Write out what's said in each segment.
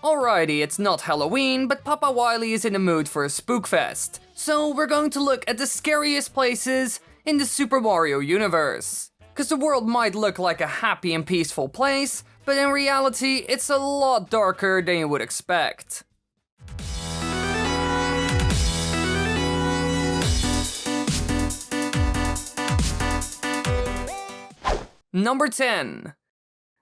Alrighty, it's not Halloween, but Papa Wily is in the mood for a spookfest. So we're going to look at the scariest places in the Super Mario universe. Cause the world might look like a happy and peaceful place, but in reality, it's a lot darker than you would expect. Number 10.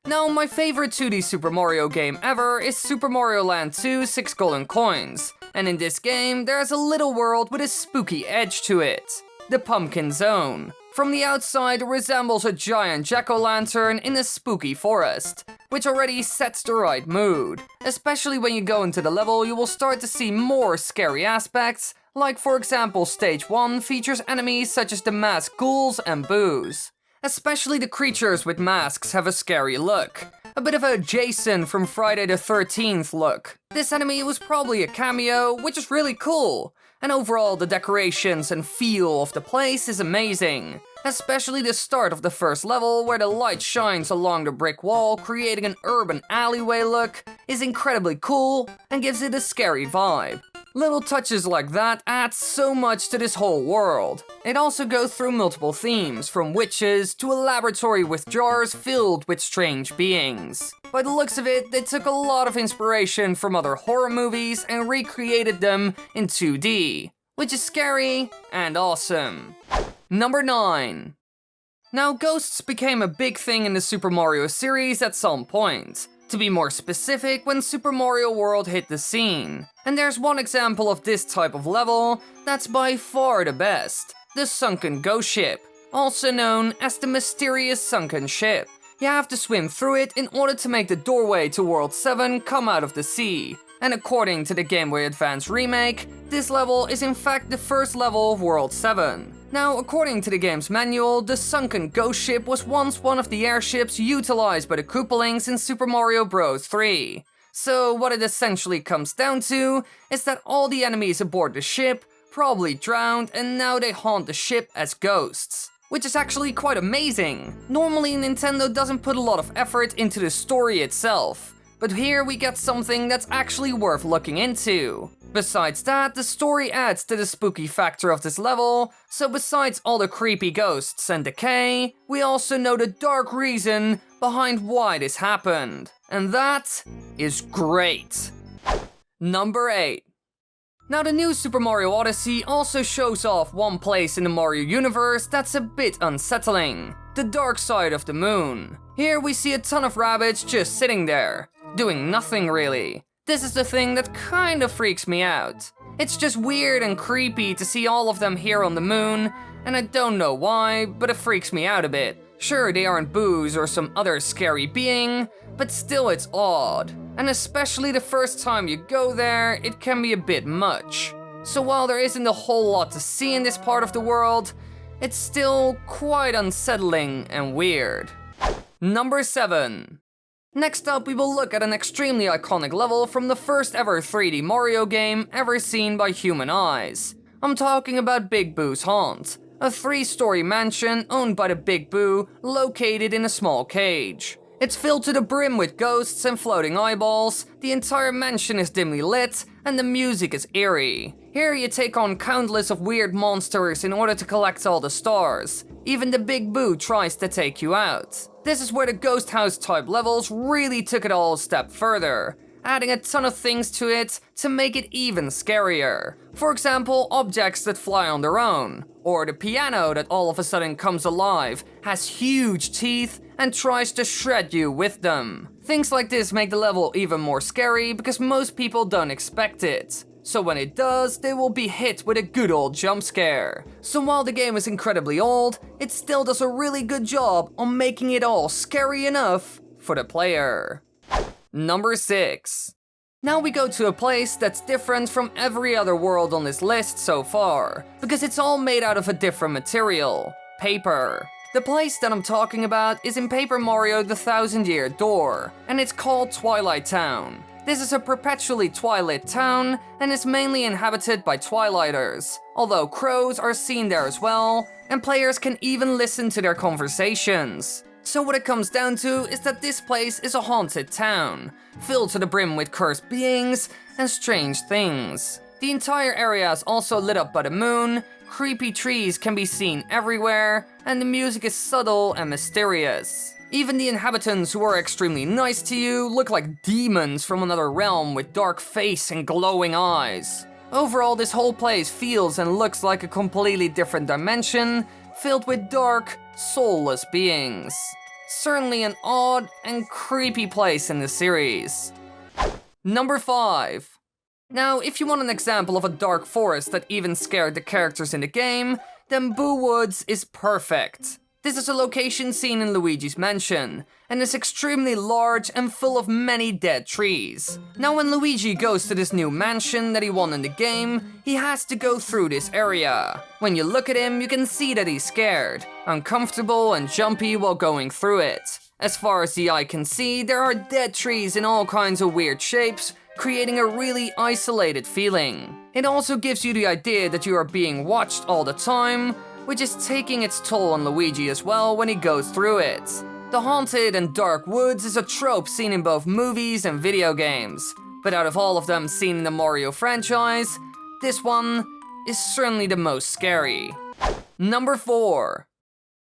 Now, my favorite 2D Super Mario game ever is Super Mario Land 2 6 Golden Coins, and in this game, there's a little world with a spooky edge to it. The Pumpkin Zone. From the outside, it resembles a giant jack-o'-lantern in a spooky forest, which already sets the right mood. Especially when you go into the level, you will start to see more scary aspects, like for example Stage 1 features enemies such as the masked ghouls and boos. Especially the creatures with masks have a scary look. A bit of a Jason from Friday the 13th look. This enemy was probably a cameo, which is really cool. And overall, the decorations and feel of the place is amazing. Especially the start of the first level, where the light shines along the brick wall, creating an urban alleyway look, is incredibly cool and gives it a scary vibe. Little touches like that add so much to this whole world. It also goes through multiple themes, from witches to a laboratory with jars filled with strange beings. By the looks of it, they took a lot of inspiration from other horror movies and recreated them in 2D, which is scary and awesome. Number 9. Now, ghosts became a big thing in the Super Mario series at some point. To be more specific, when Super Mario World hit the scene. And there's one example of this type of level that's by far the best. The Sunken Ghost Ship, also known as the Mysterious Sunken Ship. You have to swim through it in order to make the doorway to World 7 come out of the sea. And according to the Game Boy Advance remake, this level is in fact the first level of World 7. Now, according to the game's manual, the Sunken Ghost Ship was once one of the airships utilized by the Koopalings in Super Mario Bros. 3. So what it essentially comes down to is that all the enemies aboard the ship probably drowned and now they haunt the ship as ghosts. Which is actually quite amazing. Normally Nintendo doesn't put a lot of effort into the story itself. But here we get something that's actually worth looking into. Besides that, the story adds to the spooky factor of this level, so besides all the creepy ghosts and decay, we also know the dark reason behind why this happened. And that is great. Number 8. Now, the new Super Mario Odyssey also shows off one place in the Mario universe that's a bit unsettling. The dark side of the moon. Here we see a ton of rabbits just sitting there, doing nothing really. This is the thing that kind of freaks me out. It's just weird and creepy to see all of them here on the moon, and I don't know why, but it freaks me out a bit. Sure, they aren't boos or some other scary being, but still it's odd. And especially the first time you go there, it can be a bit much. So while there isn't a whole lot to see in this part of the world, it's still quite unsettling and weird. Number 7. Next up, we will look at an extremely iconic level from the first ever 3D Mario game ever seen by human eyes. I'm talking about Big Boo's Haunt, a 3-story mansion owned by the Big Boo located in a small cage. It's filled to the brim with ghosts and floating eyeballs, the entire mansion is dimly lit, and the music is eerie. Here you take on countless of weird monsters in order to collect all the stars. Even the Big Boo tries to take you out. This is where the Ghost House type levels really took it all a step further, adding a ton of things to it to make it even scarier. For example, objects that fly on their own, or the piano that all of a sudden comes alive, has huge teeth, and tries to shred you with them. Things like this make the level even more scary because most people don't expect it. So when it does, they will be hit with a good old jump scare. So while the game is incredibly old, it still does a really good job on making it all scary enough for the player. Number 6. Now we go to a place that's different from every other world on this list so far, because it's all made out of a different material, paper. The place that I'm talking about is in Paper Mario the Thousand Year Door, and it's called Twilight Town. This is a perpetually twilit town, and is mainly inhabited by Twilighters, although crows are seen there as well, and players can even listen to their conversations. So what it comes down to is that this place is a haunted town, filled to the brim with cursed beings and strange things. The entire area is also lit up by the moon, creepy trees can be seen everywhere, and the music is subtle and mysterious. Even the inhabitants, who are extremely nice to you, look like demons from another realm with dark face and glowing eyes. Overall, this whole place feels and looks like a completely different dimension, filled with dark, soulless beings. Certainly an odd and creepy place in the series. Number 5. Now, if you want an example of a dark forest that even scared the characters in the game, then Boo Woods is perfect. This is a location seen in Luigi's mansion, and is extremely large and full of many dead trees. Now when Luigi goes to this new mansion that he won in the game, he has to go through this area. When you look at him, you can see that he's scared, uncomfortable and jumpy while going through it. As far as the eye can see, there are dead trees in all kinds of weird shapes, creating a really isolated feeling. It also gives you the idea that you are being watched all the time, which is taking its toll on Luigi as well when he goes through it. The haunted and dark woods is a trope seen in both movies and video games, but out of all of them seen in the Mario franchise, this one is certainly the most scary. Number 4.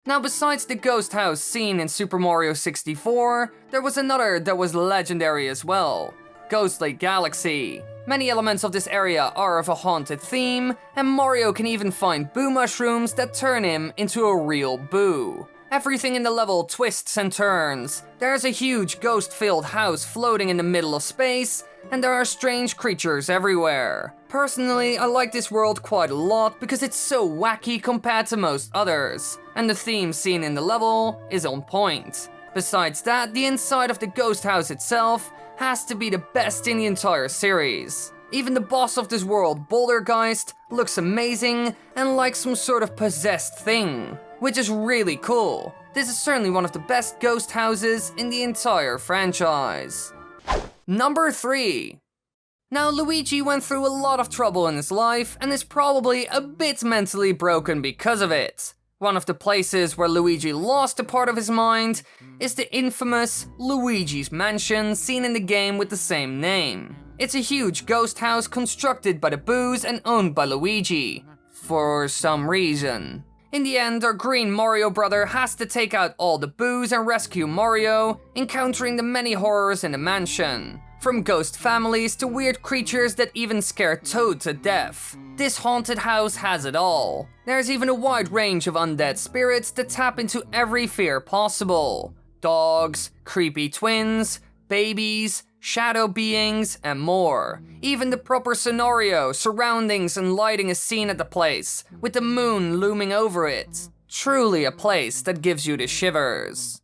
Now besides the ghost house seen in Super Mario 64, there was another that was legendary as well. Ghostly Galaxy. Many elements of this area are of a haunted theme, and Mario can even find Boo mushrooms that turn him into a real Boo. Everything in the level twists and turns. There's a huge ghost-filled house floating in the middle of space, and there are strange creatures everywhere. Personally, I like this world quite a lot because it's so wacky compared to most others, and the theme seen in the level is on point. Besides that, the inside of the ghost house itself has to be the best in the entire series. Even the boss of this world, Bouldergeist, looks amazing and like some sort of possessed thing, which is really cool. This is certainly one of the best ghost houses in the entire franchise. Number 3. Now Luigi went through a lot of trouble in his life and is probably a bit mentally broken because of it. One of the places where Luigi lost a part of his mind is the infamous Luigi's Mansion seen in the game with the same name. It's a huge ghost house constructed by the Boos and owned by Luigi, for some reason. In the end, our green Mario brother has to take out all the Boos and rescue Mario, encountering the many horrors in the mansion. From ghost families to weird creatures that even scare Toad to death. This haunted house has it all. There's even a wide range of undead spirits that tap into every fear possible. Dogs, creepy twins, babies, shadow beings, and more. Even the proper scenario, surroundings, and lighting is seen at the place, with the moon looming over it. Truly a place that gives you the shivers.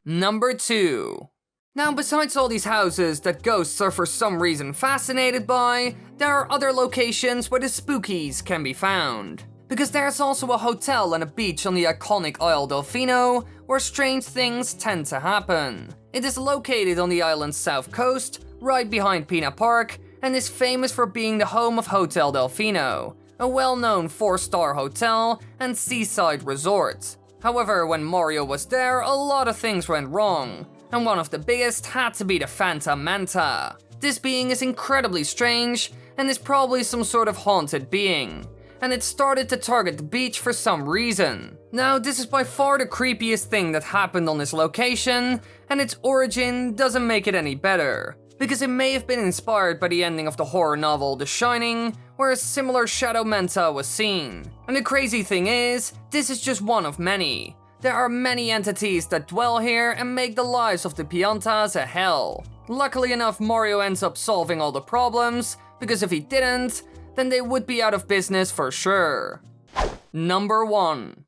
Number 2. Now, besides all these houses that ghosts are for some reason fascinated by, there are other locations where the spookies can be found. Because there's also a hotel and a beach on the iconic Isle Delfino, where strange things tend to happen. It is located on the island's south coast, right behind Pina Park, and is famous for being the home of Hotel Delfino, a well-known 4-star hotel and seaside resort. However, when Mario was there, a lot of things went wrong, and one of the biggest had to be the Phantom Manta. This being is incredibly strange, and is probably some sort of haunted being, and it started to target the beach for some reason. Now, this is by far the creepiest thing that happened on this location, and its origin doesn't make it any better, because it may have been inspired by the ending of the horror novel The Shining, where a similar Shadow Manta was seen. And the crazy thing is, this is just one of many. There are many entities that dwell here and make the lives of the Piantas a hell. Luckily enough, Mario ends up solving all the problems, because if he didn't, then they would be out of business for sure. Number 1.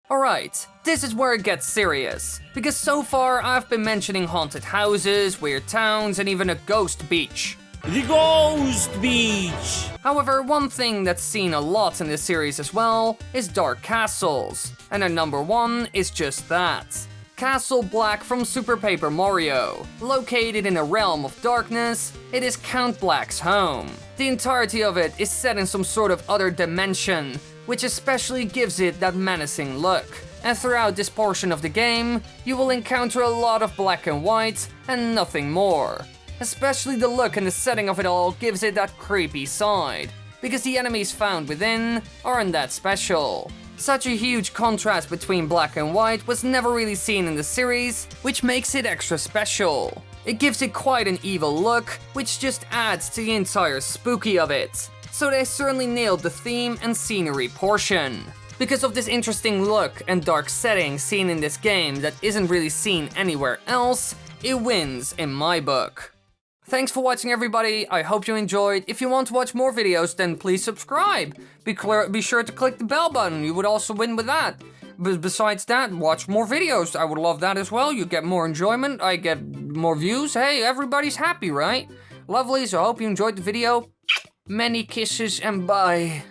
Alright, this is where it gets serious, because so far I've been mentioning haunted houses, weird towns, and even a ghost beach. The Ghost Beach! However, one thing that's seen a lot in this series as well is dark castles, and our number 1 is just that. Castle Black from Super Paper Mario. Located in a realm of darkness, it is Count Black's home. The entirety of it is set in some sort of other dimension, which especially gives it that menacing look. And throughout this portion of the game, you will encounter a lot of black and white and nothing more. Especially the look and the setting of it all gives it that creepy side, because the enemies found within aren't that special. Such a huge contrast between black and white was never really seen in the series, which makes it extra special. It gives it quite an evil look, which just adds to the entire spooky of it. So they certainly nailed the theme and scenery portion. Because of this interesting look and dark setting seen in this game that isn't really seen anywhere else, it wins in my book. Thanks for watching, everybody. I hope you enjoyed. If you want to watch more videos, then please subscribe. Be sure to click the bell button. You would also win with that. Besides that, watch more videos. I would love that as well. You get more enjoyment. I get more views. Hey, everybody's happy, right? Lovely, so I hope you enjoyed the video. Many kisses and bye.